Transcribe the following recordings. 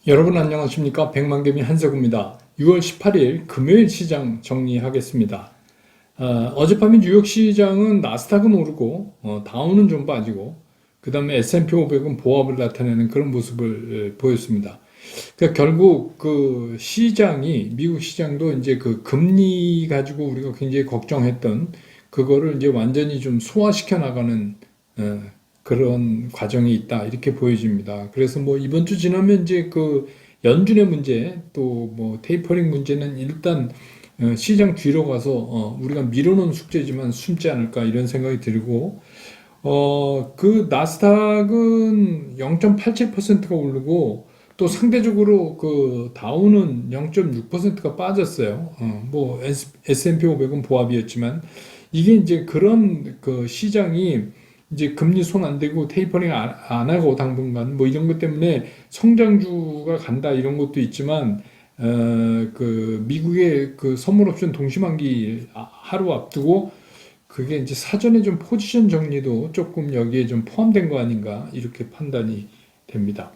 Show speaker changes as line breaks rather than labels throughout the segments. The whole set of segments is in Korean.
여러분 안녕하십니까? 백만개미 한석우입니다. 6월 18일 금요일 시장 정리하겠습니다. 어젯밤에 뉴욕 시장은 나스닥은 오르고 다우는 좀 빠지고 그 다음에 S&P 500은 보합을 나타내는 그런 모습을 보였습니다. 그러니까 결국 그 시장이 미국 시장도 이제 그 금리 가지고 우리가 굉장히 걱정했던 그거를 이제 완전히 좀 소화시켜 나가는 어, 그런 과정이 있다 이렇게 보여집니다. 그래서 뭐 이번 주 지나면 이제 그 연준의 문제 또 뭐 테이퍼링 문제는 일단 시장 뒤로 가서 우리가 미뤄놓은 숙제지만 숨지 않을까 이런 생각이 들고 그 나스닥은 0.87%가 오르고 또 상대적으로 그 다우는 0.6%가 빠졌어요. 뭐 S&P 500은 보합이었지만 이게 이제 그런 그 시장이 이제 금리 손 안 대고 테이퍼링 안 하고 당분간 뭐 이런 것 때문에 성장주가 간다 이런 것도 있지만 그 미국의 그 선물 옵션 동시만기 하루 앞두고 그게 이제 사전에 좀 포지션 정리도 조금 여기에 좀 포함된 거 아닌가 이렇게 판단이 됩니다.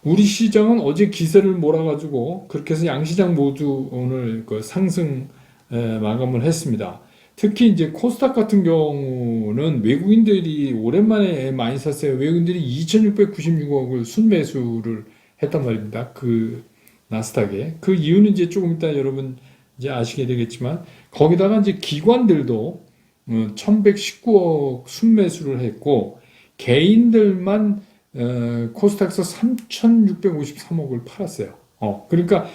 우리 시장은 어제 기세를 몰아가지고 그렇게 해서 양시장 모두 오늘 그 상승 마감을 했습니다. 특히 이제 코스닥 같은 경우는 외국인들이 오랜만에 많이 샀어요. 외국인들이 2,696억을 순매수를 했단 말입니다. 그 나스닥에. 그 이유는 이제 조금 이따 여러분 이제 아시게 되겠지만 거기다가 이제 기관들도 1,119억 순매수를 했고 개인들만 코스닥에서 3,653억을 팔았어요. 그러니까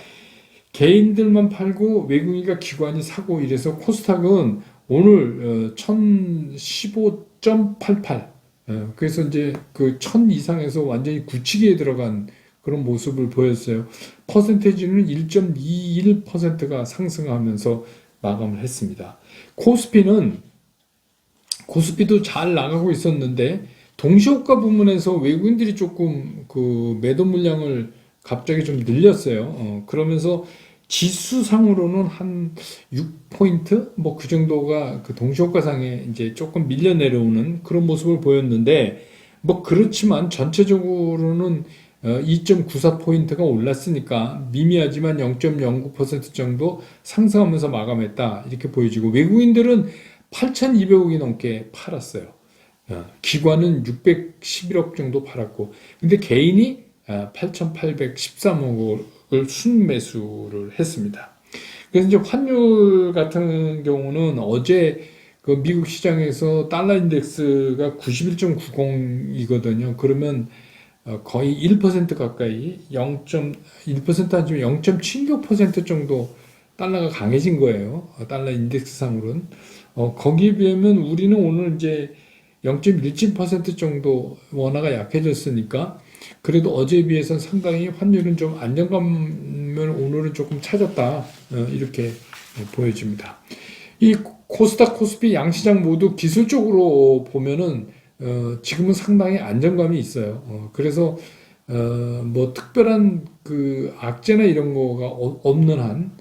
개인들만 팔고 외국인과 기관이 사고 이래서 코스닥은 오늘 1015.88 그래서 이제 그 1000 이상에서 완전히 굳히기에 들어간 그런 모습을 보였어요. 퍼센테이지는 1.21%가 상승하면서 마감을 했습니다. 코스피는 코스피도 잘 나가고 있었는데 동시효과 부문에서 외국인들이 조금 그 매도 물량을 갑자기 좀 늘렸어요. 그러면서 지수상으로는 한 6포인트? 뭐 그 정도가 그 동시효과상에 이제 조금 밀려 내려오는 그런 모습을 보였는데 뭐 그렇지만 전체적으로는 2.94포인트가 올랐으니까 미미하지만 0.09% 정도 상승하면서 마감했다. 이렇게 보여지고 외국인들은 8,200억이 넘게 팔았어요. 기관은 611억 정도 팔았고 근데 개인이 8,813억을 순매수를 했습니다. 그래서 이제 환율 같은 경우는 어제 그 미국 시장에서 달러 인덱스가 91.90이거든요. 그러면 거의 1% 가까이 0.1% 아니면 0.76% 정도 달러가 강해진 거예요. 달러 인덱스상으로는. 거기에 비하면 우리는 오늘 이제 0.17% 정도 원화가 약해졌으니까 그래도 어제에 비해서는 상당히 환율은 좀 안정감을 오늘은 조금 찾았다. 이렇게 보여집니다. 이 코스닥, 코스피 양시장 모두 기술적으로 보면은 지금은 상당히 안정감이 있어요. 그래서 뭐 특별한 그 악재나 이런 거가 없는 한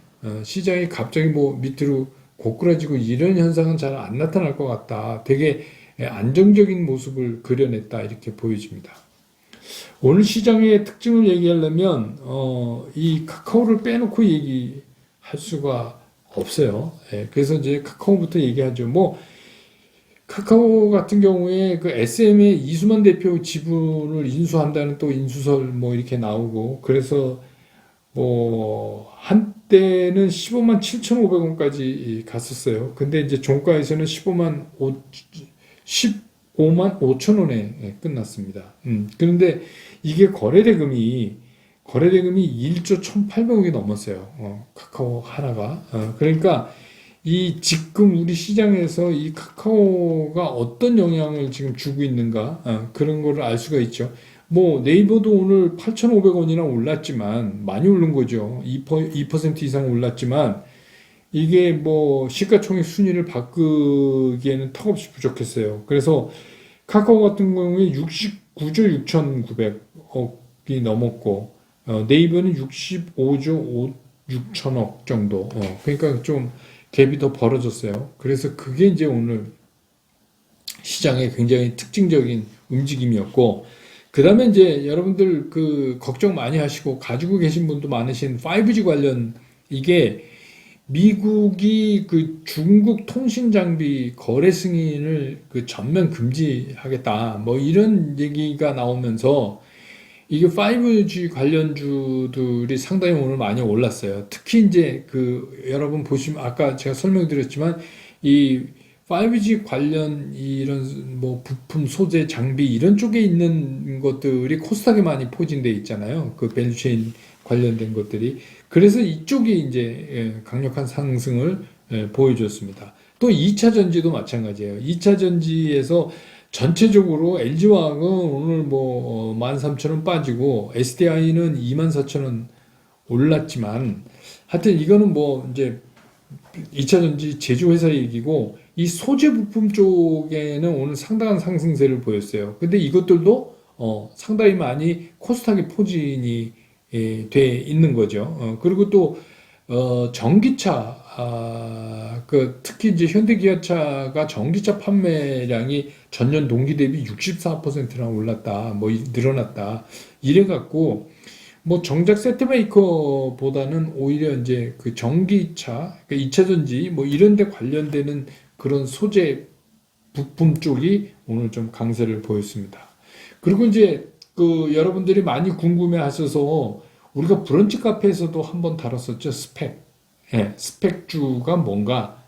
시장이 갑자기 뭐 밑으로 고꾸라지고 이런 현상은 잘 안 나타날 것 같다. 되게 안정적인 모습을 그려냈다. 이렇게 보여집니다. 오늘 시장의 특징을 얘기하려면 이 카카오를 빼놓고 얘기할 수가 없어요. 그래서 이제 카카오부터 얘기하죠. 뭐 카카오 같은 경우에 그 SM의 이수만 대표 지분을 인수한다는 또 인수설 뭐 이렇게 나오고 그래서 뭐 한때는 15만 7,500원까지 갔었어요. 근데 이제 종가에서는 15만 5천 원에 끝났습니다. 그런데 이게 거래대금이 1조 1,800억이 넘었어요. 카카오 하나가. 그러니까 이 지금 우리 시장에서 이 카카오가 어떤 영향을 지금 주고 있는가 그런 거를 알 수가 있죠. 뭐 네이버도 오늘 8,500원이나 올랐지만 많이 오른 거죠. 2% 이상 올랐지만 이게 뭐 시가총액 순위를 바꾸기에는 턱없이 부족했어요. 그래서 카카오 같은 경우에 69조 6,900억이 넘었고 네이버는 65조 6천억 정도. 그러니까 좀 갭이 더 벌어졌어요. 그래서 그게 이제 오늘 시장의 굉장히 특징적인 움직임이었고 다음에 이제 여러분들 그 걱정 많이 하시고 가지고 계신 분도 많으신 5G 관련 이게 미국이 그 중국 통신 장비 거래 승인을 그 전면 금지하겠다. 뭐 이런 얘기가 나오면서 이게 5G 관련주들이 상당히 오늘 많이 올랐어요. 특히 이제 그 여러분 보시면 아까 제가 설명드렸지만 이 5G 관련 이런 뭐 부품, 소재, 장비 이런 쪽에 있는 것들이 코스닥에 많이 포진돼 있잖아요. 그 밸류체인 관련된 것들이. 그래서 이쪽이 이제 강력한 상승을 보여줬습니다. 또 2차 전지도 마찬가지예요. 2차 전지에서 전체적으로 LG화학은 오늘 뭐 13,000원 빠지고 SDI는 24,000원 올랐지만 하여튼 이거는 뭐 이제 2차 전지 제조회사 얘기고 이 소재 부품 쪽에는 오늘 상당한 상승세를 보였어요. 근데 이것들도 상당히 많이 코스닥에 포진이 돼 있는 거죠. 그리고 또 전기차 그 특히 이제 현대기아차가 전기차 판매량이 전년 동기 대비 64%나 올랐다. 뭐 늘어났다. 이래 갖고 뭐 정작 세트메이커보다는 오히려 이제 그 전기차, 그러니까 2차 전지 뭐 이런 데 관련되는 그런 소재 부품 쪽이 오늘 좀 강세를 보였습니다. 그리고 이제 그 여러분들이 많이 궁금해 하셔서 우리가 브런치 카페에서도 한번 다뤘었죠. 스펙. 예, 스펙주가 뭔가.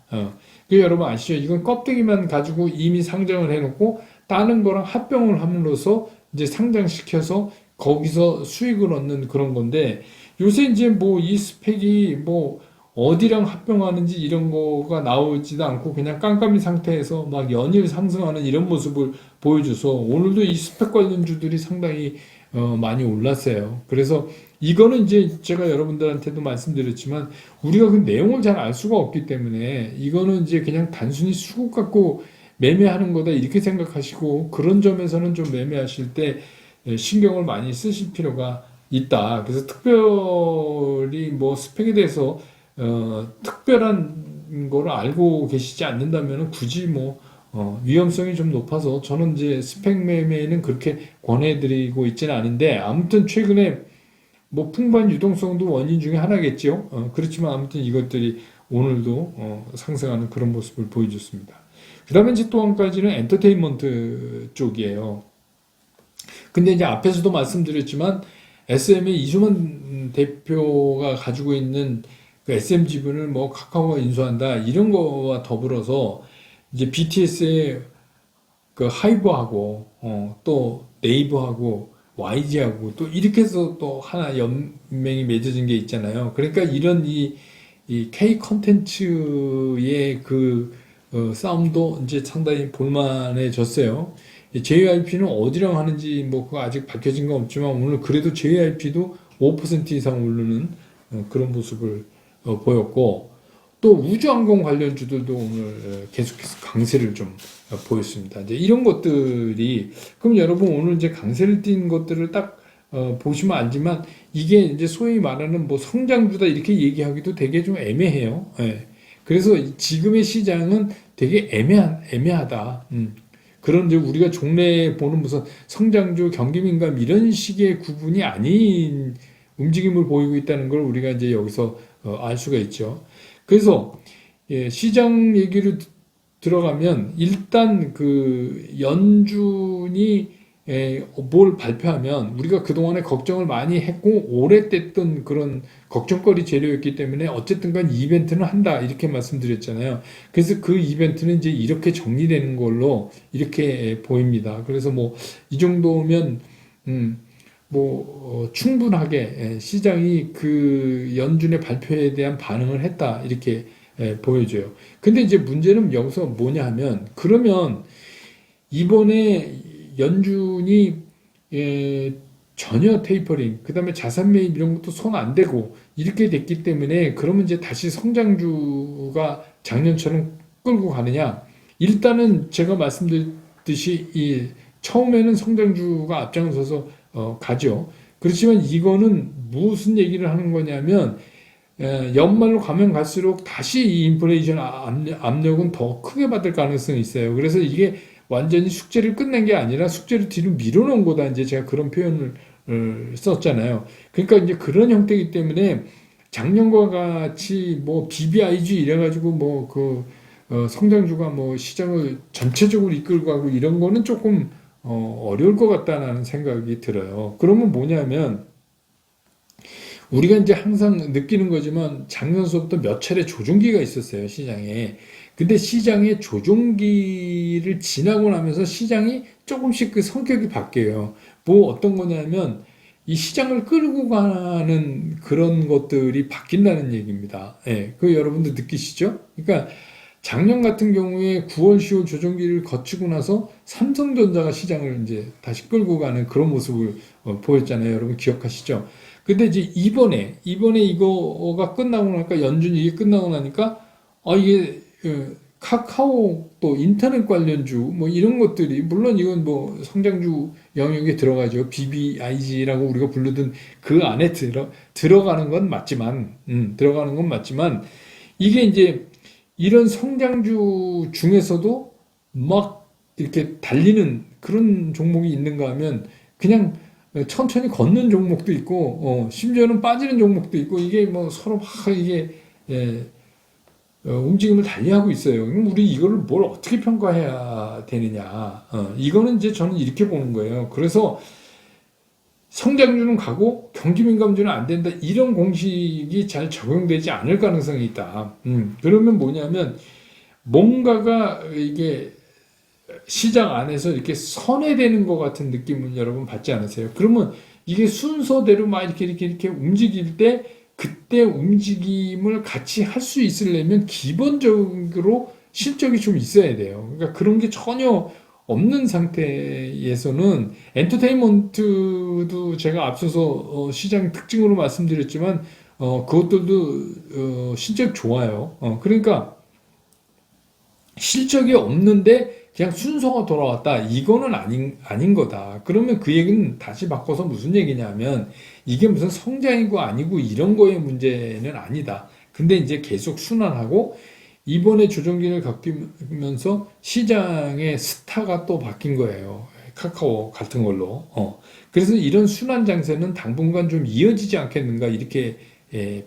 그 여러분 아시죠? 이건 껍데기만 가지고 이미 상장을 해놓고 다른 거랑 합병을 함으로써 이제 상장시켜서 거기서 수익을 얻는 그런 건데 요새 이제 뭐 이 스펙이 뭐 어디랑 합병하는지 이런 거가 나오지도 않고 그냥 깜깜이 상태에서 막 연일 상승하는 이런 모습을 보여줘서 오늘도 이 스펙 관련주들이 상당히 많이 올랐어요. 그래서 이거는 이제 제가 여러분들한테도 말씀드렸지만 우리가 그 내용을 잘 알 수가 없기 때문에 이거는 이제 그냥 단순히 수급 갖고 매매하는 거다 이렇게 생각하시고 그런 점에서는 좀 매매하실 때 신경을 많이 쓰실 필요가 있다. 그래서 특별히 뭐 스펙에 대해서 특별한 거를 알고 계시지 않는다면 굳이 뭐 위험성이 좀 높아서 저는 이제 스펙 매매는 그렇게 권해드리고 있지는 않은데 아무튼 최근에 뭐 풍부한 유동성도 원인 중에 하나겠죠. 그렇지만 아무튼 이것들이 오늘도 상승하는 그런 모습을 보여줬습니다. 그 다음에 이제 또 한 가지는 엔터테인먼트 쪽이에요. 근데 이제 앞에서도 말씀드렸지만 SM의 이수만 대표가 가지고 있는 그 SM 지분을 뭐 카카오가 인수한다 이런 거와 더불어서 이제 BTS의 그 하이브하고 또 네이버하고 YG하고 또 이렇게 해서 또 하나 연맹이 맺어진 게 있잖아요. 그러니까 이런 이 K 컨텐츠의 그 싸움도 이제 상당히 볼만해졌어요. JYP는 어디랑 하는지 뭐 그거 아직 밝혀진 건 없지만 오늘 그래도 JYP도 5% 이상 오르는 그런 모습을 보였고 또 우주항공 관련주들도 오늘 계속해서 강세를 좀 보였습니다. 이제 이런 것들이 그럼 여러분 오늘 이제 강세를 띈 것들을 딱 보시면 알지만 이게 이제 소위 말하는 뭐 성장주다 이렇게 얘기하기도 되게 좀 애매해요. 예. 그래서 지금의 시장은 되게 애매하다. 그런데 우리가 종래에 보는 무슨 성장주, 경기민감 이런 식의 구분이 아닌 움직임을 보이고 있다는 걸 우리가 이제 여기서 알 수가 있죠. 그래서 시장 얘기를 들어가면 일단 그 연준이 뭘 발표하면 우리가 그동안에 걱정을 많이 했고 오래됐던 그런 걱정거리 재료였기 때문에 어쨌든 간 이벤트는 한다 이렇게 말씀드렸잖아요. 그래서 그 이벤트는 이제 이렇게 정리되는 걸로 이렇게 보입니다. 그래서 뭐 이 정도면 충분하게 시장이 그 연준의 발표에 대한 반응을 했다 이렇게 보여줘요. 근데 이제 문제는 여기서 뭐냐 하면 그러면 이번에 연준이 전혀 테이퍼링, 그 다음에 자산 매입 이런 것도 손 안 대고 이렇게 됐기 때문에 그러면 이제 다시 성장주가 작년처럼 끌고 가느냐? 일단은 제가 말씀드렸듯이 처음에는 성장주가 앞장서서 가죠. 그렇지만 이거는 무슨 얘기를 하는 거냐면 연말로 가면 갈수록 다시 이 인플레이션 압력은 더 크게 받을 가능성이 있어요. 그래서 이게 완전히 숙제를 끝낸 게 아니라 숙제를 뒤로 밀어놓은 거다. 이제 제가 그런 표현을 썼잖아요. 그러니까 이제 그런 형태이기 때문에 작년과 같이 뭐 BBIG 이래가지고 뭐 성장주가 뭐 시장을 전체적으로 이끌고 가고 이런 거는 조금 어려울 것 같다는 생각이 들어요. 그러면 뭐냐면 우리가 이제 항상 느끼는 거지만 작년서부터 몇 차례 조종기가 있었어요, 시장에. 근데 시장의 조종기를 지나고 나면서 시장이 조금씩 그 성격이 바뀌어요. 뭐 어떤 거냐면 이 시장을 끌고 가는 그런 것들이 바뀐다는 얘기입니다. 예, 그 여러분들 느끼시죠? 그러니까 작년 같은 경우에 9월, 10월 조정기를 거치고 나서 삼성전자가 시장을 이제 다시 끌고 가는 그런 모습을 보였잖아요. 여러분 기억하시죠? 근데 이제 이번에 이거가 끝나고 나니까 연준 이게 끝나고 나니까 이게 카카오 또 인터넷 관련주 뭐 이런 것들이 물론 이건 뭐 성장주 영역에 들어가죠. BBIG라고 우리가 부르던 그 안에 들어가는 건 맞지만 이게 이제 이런 성장주 중에서도 막 이렇게 달리는 그런 종목이 있는가 하면 그냥 천천히 걷는 종목도 있고, 심지어는 빠지는 종목도 있고, 이게 뭐 서로 막 이게, 예, 움직임을 달리하고 있어요. 그럼 우리 이거를 뭘 어떻게 평가해야 되느냐. 이거는 이제 저는 이렇게 보는 거예요. 그래서 성장주는 가고 경기민감주는 안 된다. 이런 공식이 잘 적용되지 않을 가능성이 있다. 그러면 뭐냐면 뭔가가 이게 시장 안에서 이렇게 선회되는 것 같은 느낌은 여러분 받지 않으세요? 그러면 이게 순서대로 막 이렇게 움직일 때 그때 움직임을 같이 할 수 있으려면 기본적으로 실적이 좀 있어야 돼요. 그러니까 그런 게 전혀 없는 상태에서는 엔터테인먼트도 제가 앞서서 시장 특징으로 말씀드렸지만 그것들도 실적 좋아요. 그러니까 실적이 없는데 그냥 순서가 돌아왔다. 이거는 아닌 거다. 그러면 그 얘기는 다시 바꿔서 무슨 얘기냐면 이게 무슨 성장이고 아니고 이런 거의 문제는 아니다. 근데 이제 계속 순환하고 이번에 조정기를 겪으면서 시장의 스타가 또 바뀐 거예요. 카카오 같은 걸로. 그래서 이런 순환 장세는 당분간 좀 이어지지 않겠는가 이렇게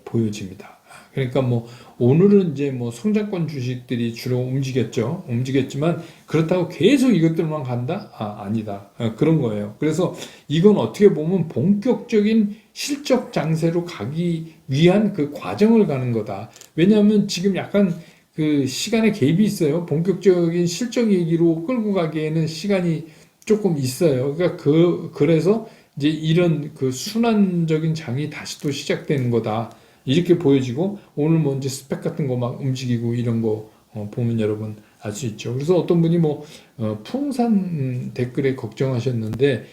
보여집니다. 그러니까 뭐 오늘은 이제 뭐 성장권 주식들이 주로 움직였지만 그렇다고 계속 이것들만 간다? 아니다. 그런 거예요. 그래서 이건 어떻게 보면 본격적인 실적 장세로 가기 위한 그 과정을 가는 거다. 왜냐하면 지금 약간 그 시간에 갭이 있어요. 본격적인 실적 얘기로 끌고 가기에는 시간이 조금 있어요. 그러니까 그래서 이제 이런 그 순환적인 장이 다시 또 시작되는 거다. 이렇게 보여지고 오늘 뭐 이제 스펙 같은 거 막 움직이고 이런 거 보면 여러분 알 수 있죠. 그래서 어떤 분이 뭐 풍산 댓글에 걱정하셨는데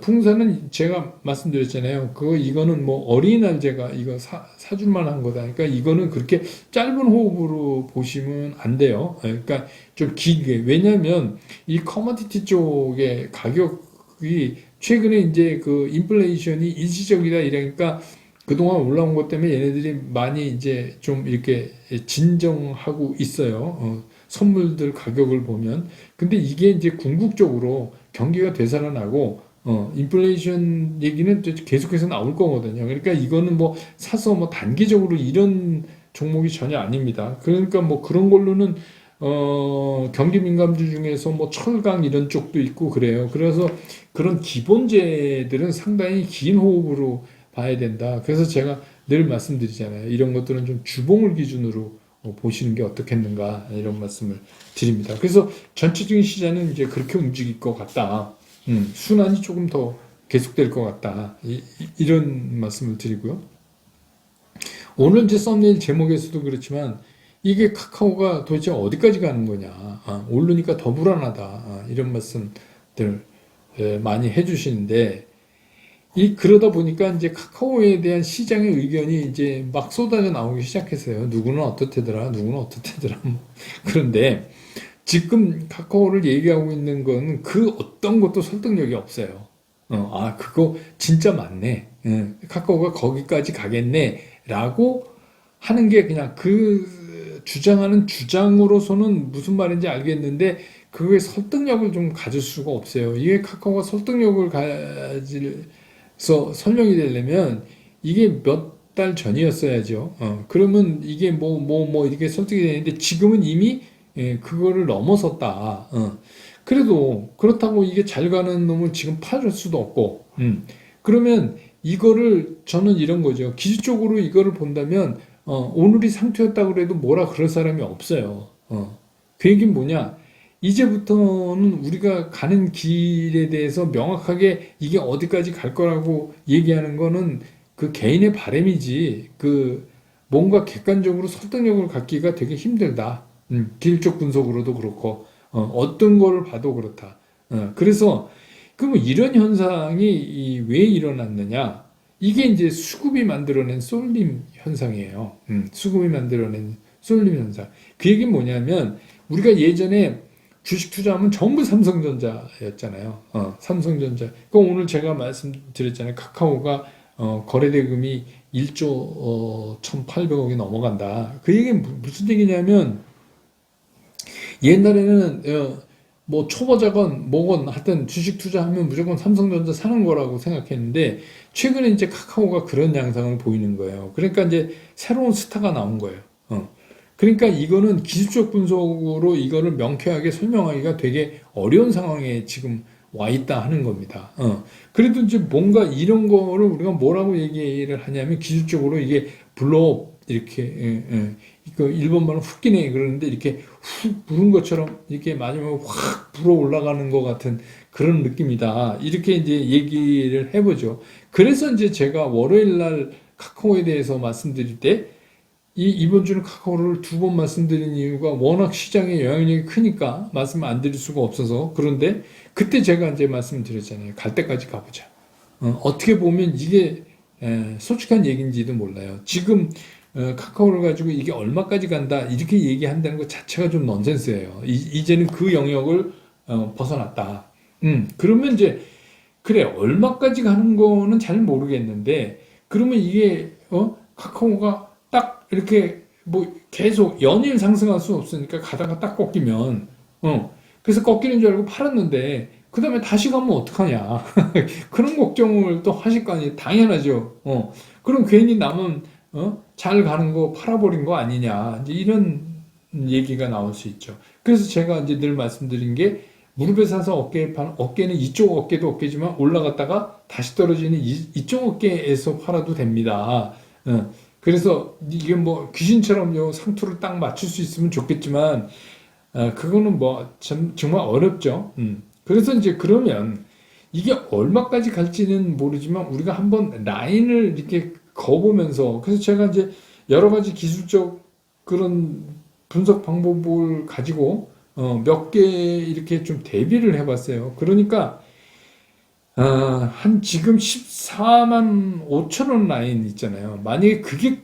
풍산은 제가 말씀드렸잖아요. 이거는 뭐 어린이날제가 이거 사줄만 한 거다. 그러니까 이거는 그렇게 짧은 호흡으로 보시면 안 돼요. 그러니까 좀 길게. 왜냐하면 이 커머디티 쪽의 가격이 최근에 이제 그 인플레이션이 일시적이다 이러니까 그동안 올라온 것 때문에 얘네들이 많이 이제 좀 이렇게 진정하고 있어요. 선물들 가격을 보면. 근데 이게 이제 궁극적으로 경기가 되살아나고, 인플레이션 얘기는 계속해서 나올 거거든요. 그러니까 이거는 뭐 사서 뭐 단기적으로 이런 종목이 전혀 아닙니다. 그러니까 뭐 그런 걸로는, 경기 민감주 중에서 뭐 철강 이런 쪽도 있고 그래요. 그래서 그런 기본재들은 상당히 긴 호흡으로 봐야 된다. 그래서 제가 늘 말씀드리잖아요. 이런 것들은 좀 주봉을 기준으로 보시는 게 어떻겠는가 이런 말씀을 드립니다. 그래서 전체적인 시장은 이제 그렇게 움직일 것 같다. 순환이 조금 더 계속될 것 같다. 이런 말씀을 드리고요. 오늘 이제 썸네일 제목에서도 그렇지만 이게 카카오가 도대체 어디까지 가는 거냐. 오르니까 더 불안하다. 이런 말씀들 많이 해주시는데 그러다 보니까 이제 카카오에 대한 시장의 의견이 이제 막 쏟아져 나오기 시작했어요. 누구는 어떻대더라, 누구는 어떻대더라. 그런데 지금 카카오를 얘기하고 있는 건 그 어떤 것도 설득력이 없어요. 그거 진짜 맞네. 카카오가 거기까지 가겠네. 라고 하는 게 그냥 그 주장하는 주장으로서는 무슨 말인지 알겠는데 그게 설득력을 좀 가질 수가 없어요. 이게 카카오가 설득력을 가질서 설명이 되려면 이게 몇 달 전이었어야죠. 그러면 이게 이렇게 설득이 되는데 지금은 이미 그거를 넘어섰다. 그래도 그렇다고 이게 잘 가는 놈을 지금 팔을 수도 없고, 그러면 이거를 저는 이런 거죠. 기술적으로 이거를 본다면 오늘이 상투였다 그래도 뭐라 그럴 사람이 없어요. 그 얘기는 뭐냐? 이제부터는 우리가 가는 길에 대해서 명확하게 이게 어디까지 갈 거라고 얘기하는 거는 그 개인의 바람이지, 그 뭔가 객관적으로 설득력을 갖기가 되게 힘들다. 기술적 분석으로도 그렇고, 어떤 거를 봐도 그렇다. 그래서, 그럼 이런 현상이 왜 일어났느냐? 이게 이제 수급이 만들어낸 쏠림 현상이에요. 수급이 만들어낸 쏠림 현상. 그 얘기는 뭐냐면, 우리가 예전에 주식 투자하면 전부 삼성전자였잖아요. 삼성전자. 그 오늘 제가 말씀드렸잖아요. 카카오가 거래대금이 1조 1,800억이 넘어간다. 그 얘기는 무슨 얘기냐면 옛날에는 뭐 초보자건 뭐건 하여튼 주식 투자하면 무조건 삼성전자 사는 거라고 생각했는데 최근에 이제 카카오가 그런 양상을 보이는 거예요. 그러니까 이제 새로운 스타가 나온 거예요. 그러니까 이거는 기술적 분석으로 이거를 명쾌하게 설명하기가 되게 어려운 상황에 지금 와 있다 하는 겁니다. 그래도 이제 뭔가 이런 거를 우리가 뭐라고 얘기를 하냐면 기술적으로 이게 블로업 이렇게 그 일본말로 훅기네 그러는데 이렇게 훅 부른 것처럼 이렇게 맞으면 확 불어 올라가는 것 같은 그런 느낌이다. 이렇게 이제 얘기를 해보죠. 그래서 이제 제가 월요일 날 카카오에 대해서 말씀드릴 때 이번 주는 카카오를 두 번 말씀드린 이유가 워낙 시장의 영향력이 크니까 말씀 안 드릴 수가 없어서 그런데 그때 제가 이제 말씀드렸잖아요. 갈 때까지 가보자. 어떻게 보면 이게 솔직한 얘기인지도 몰라요. 지금 카카오를 가지고 이게 얼마까지 간다 이렇게 얘기한다는 것 자체가 좀 넌센스예요. 이제는 그 영역을 벗어났다. 그러면 이제 그래 얼마까지 가는 거는 잘 모르겠는데 그러면 이게 카카오가 딱 이렇게 뭐 계속 연일 상승할 수 없으니까 가다가 딱 꺾이면 그래서 꺾이는 줄 알고 팔았는데 그 다음에 다시 가면 어떡하냐 그런 걱정을 또 하실 거 아니에요. 당연하죠. 그럼 괜히 남은 잘 가는 거 팔아버린 거 아니냐 이제 이런 얘기가 나올 수 있죠. 그래서 제가 이제 늘 말씀드린 게 무릎에 사서 어깨에 파는 어깨는 이쪽 어깨도 어깨지만 올라갔다가 다시 떨어지는 이쪽 어깨에서 팔아도 됩니다. 그래서 이게 뭐 귀신처럼 요 상투를 딱 맞출 수 있으면 좋겠지만 그거는 뭐 정말 어렵죠. 그래서 이제 그러면 이게 얼마까지 갈지는 모르지만 우리가 한번 라인을 이렇게 그어보면서 그래서 제가 이제 여러 가지 기술적 그런 분석 방법을 가지고 몇 개 이렇게 좀 대비를 해봤어요. 그러니까 한 지금 14만 5천 원 라인 있잖아요. 만약에 그게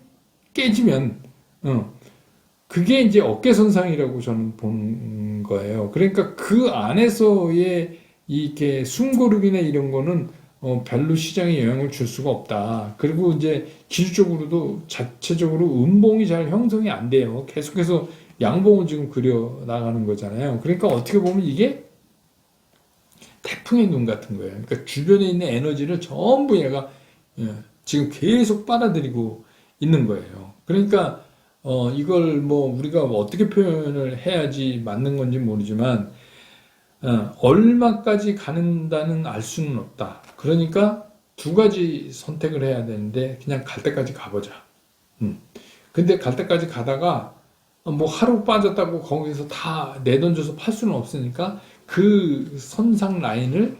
깨지면 그게 이제 어깨선상이라고 저는 보는 거예요. 그러니까 그 안에서의 이렇게 숨고르기나 이런 거는 별로 시장에 영향을 줄 수가 없다. 그리고 이제 기술적으로도 자체적으로 음봉이 잘 형성이 안 돼요. 계속해서 양봉을 지금 그려 나가는 거잖아요. 그러니까 어떻게 보면 이게 태풍의 눈 같은 거예요. 그러니까 주변에 있는 에너지를 전부 얘가 지금 계속 빨아들이고 있는 거예요. 그러니까 이걸 뭐 우리가 어떻게 표현을 해야지 맞는 건지 모르지만 얼마까지 가는다는 알 수는 없다. 그러니까 두 가지 선택을 해야 되는데 그냥 갈 때까지 가보자. 근데 갈 때까지 가다가 뭐 하루 빠졌다고 거기서 다 내던져서 팔 수는 없으니까 그 선상 라인을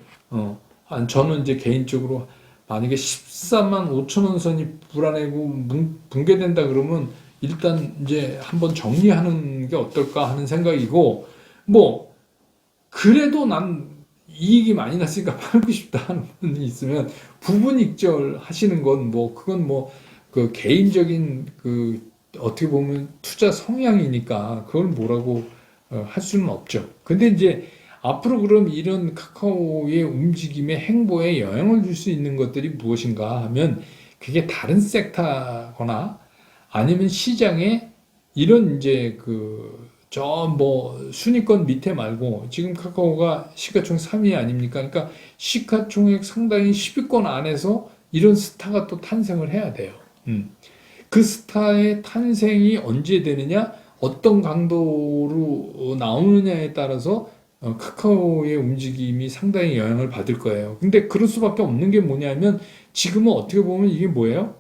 저는 이제 개인적으로 만약에 14만 5천 원 선이 불안하고 붕괴된다 그러면 일단 이제 한번 정리하는 게 어떨까 하는 생각이고 뭐 그래도 난 이익이 많이 났으니까 팔고 싶다 하는 분이 있으면 부분 익절 하시는 건 뭐 그건 뭐 그 개인적인 그 어떻게 보면 투자 성향이니까 그걸 뭐라고 할 수는 없죠. 근데 이제 앞으로 그럼 이런 카카오의 움직임에 행보에 영향을 줄 수 있는 것들이 무엇인가 하면 그게 다른 섹터거나 아니면 시장에 이런 이제 그 저 뭐 순위권 밑에 말고 지금 카카오가 시가총액 3위 아닙니까? 그러니까 시가총액 상당히 10위권 안에서 이런 스타가 또 탄생을 해야 돼요. 그 스타의 탄생이 언제 되느냐, 어떤 강도로 나오느냐에 따라서 카카오의 움직임이 상당히 영향을 받을 거예요. 근데 그럴 수밖에 없는 게 뭐냐면 지금은 어떻게 보면 이게 뭐예요?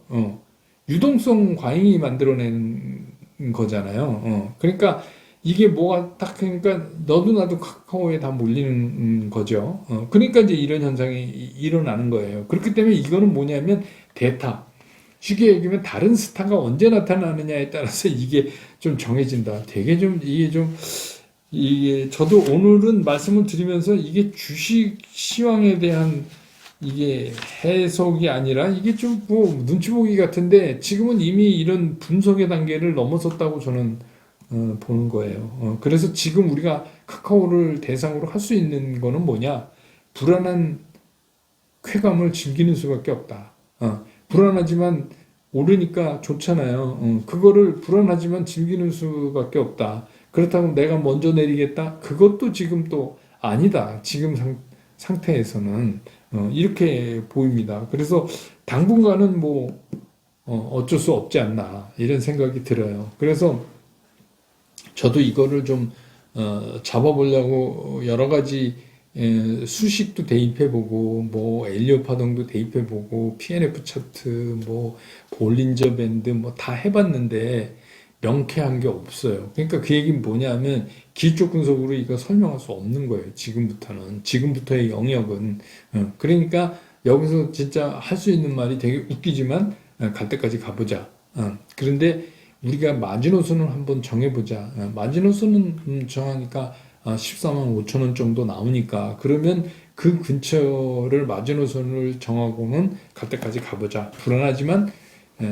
유동성 과잉이 만들어낸 거잖아요. 그러니까 이게 뭐가 딱 그러니까 너도 나도 카카오에 다 몰리는 거죠. 그러니까 이제 이런 현상이 일어나는 거예요. 그렇기 때문에 이거는 뭐냐면 대타. 쉽게 얘기하면 다른 스타가 언제 나타나느냐에 따라서 이게 좀 정해진다. 되게 좀 이게 좀 이게 저도 오늘은 말씀을 드리면서 이게 주식 시황에 대한 이게 해석이 아니라 이게 좀 뭐 눈치 보기 같은데 지금은 이미 이런 분석의 단계를 넘어섰다고 저는 보는 거예요. 그래서 지금 우리가 카카오를 대상으로 할 수 있는 거는 뭐냐? 불안한 쾌감을 즐기는 수밖에 없다. 불안하지만 오르니까 좋잖아요. 그거를 불안하지만 즐기는 수밖에 없다. 그렇다고 내가 먼저 내리겠다? 그것도 지금 또 아니다. 지금 상태에서는 이렇게 보입니다. 그래서 당분간은 뭐 어쩔 수 없지 않나 이런 생각이 들어요. 그래서 저도 이거를 좀 잡아보려고 여러 가지 수식도 대입해보고 뭐 엘리ott 파동도 대입해보고 PNF 차트 뭐 볼린저 밴드 뭐 다 해봤는데 명쾌한 게 없어요. 그러니까 그 얘기는 뭐냐면 기초 분석으로 이거 설명할 수 없는 거예요. 지금부터의 영역은 그러니까 여기서 진짜 할 수 있는 말이 되게 웃기지만 갈 때까지 가보자. 그런데 우리가 마지노선을 한번 정해보자. 마지노선은 정하니까 14만 5천 원 정도 나오니까 그러면 그 근처를 마지노선을 정하고는 갈 때까지 가보자. 불안하지만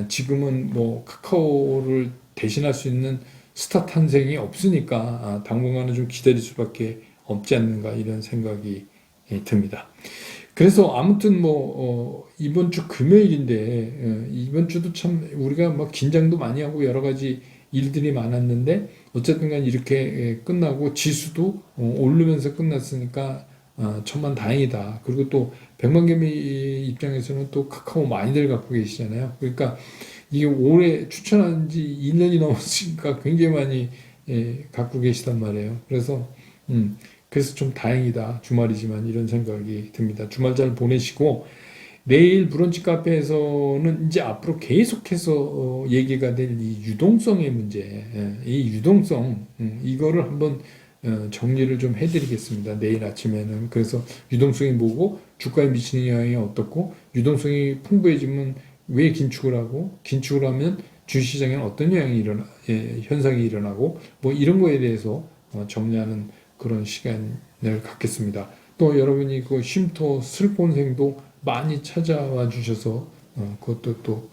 지금은 뭐 카카오를 대신할 수 있는 스타 탄생이 없으니까 당분간은 좀 기다릴 수밖에 없지 않는가 이런 생각이 듭니다. 그래서 아무튼 뭐 이번 주 금요일인데 이번 주도 참 우리가 막 긴장도 많이 하고 여러 가지 일들이 많았는데 어쨌든 간 이렇게 끝나고 지수도 오르면서 끝났으니까 천만 다행이다. 그리고 또 백만개미 입장에서는 또 카카오 많이들 갖고 계시잖아요. 그러니까 이게 올해 추천한 지 2년이 넘었으니까 굉장히 많이 갖고 계시단 말이에요. 그래서 좀 다행이다. 주말이지만 이런 생각이 듭니다. 주말 잘 보내시고 내일 브런치 카페에서는 이제 앞으로 계속해서 얘기가 될 이 유동성의 문제, 이 유동성 이거를 한번 정리를 좀 해드리겠습니다. 내일 아침에는. 그래서 유동성이 뭐고 주가에 미치는 영향이 어떻고 유동성이 풍부해지면 왜 긴축을 하고 긴축을 하면 주시장에는 어떤 현상이 일어나고 뭐 이런 거에 대해서 정리하는 그런 시간을 갖겠습니다. 또 여러분이 그 쉼터 슬폰생도 많이 찾아와 주셔서 그것도 또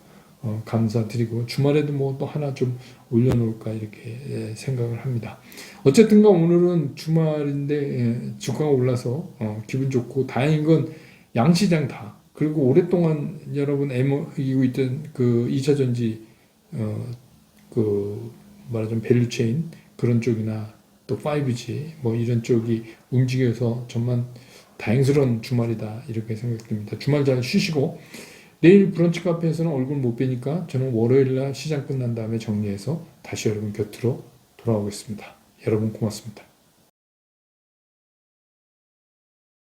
감사드리고 주말에도 뭐 또 하나 좀 올려놓을까 이렇게 생각을 합니다. 어쨌든가 오늘은 주말인데 주가가 올라서 기분 좋고 다행인 건 양시장 다 그리고 오랫동안 여러분 이기고 있던 그 2차전지 그 말하자면 밸류체인 그런 쪽이나 또 5G 뭐 이런 쪽이 움직여서 정말 다행스러운 주말이다 이렇게 생각됩니다. 주말 잘 쉬시고 내일 브런치 카페에서는 얼굴 못 뵈니까 저는 월요일날 시장 끝난 다음에 정리해서 다시 여러분 곁으로 돌아오겠습니다. 여러분 고맙습니다.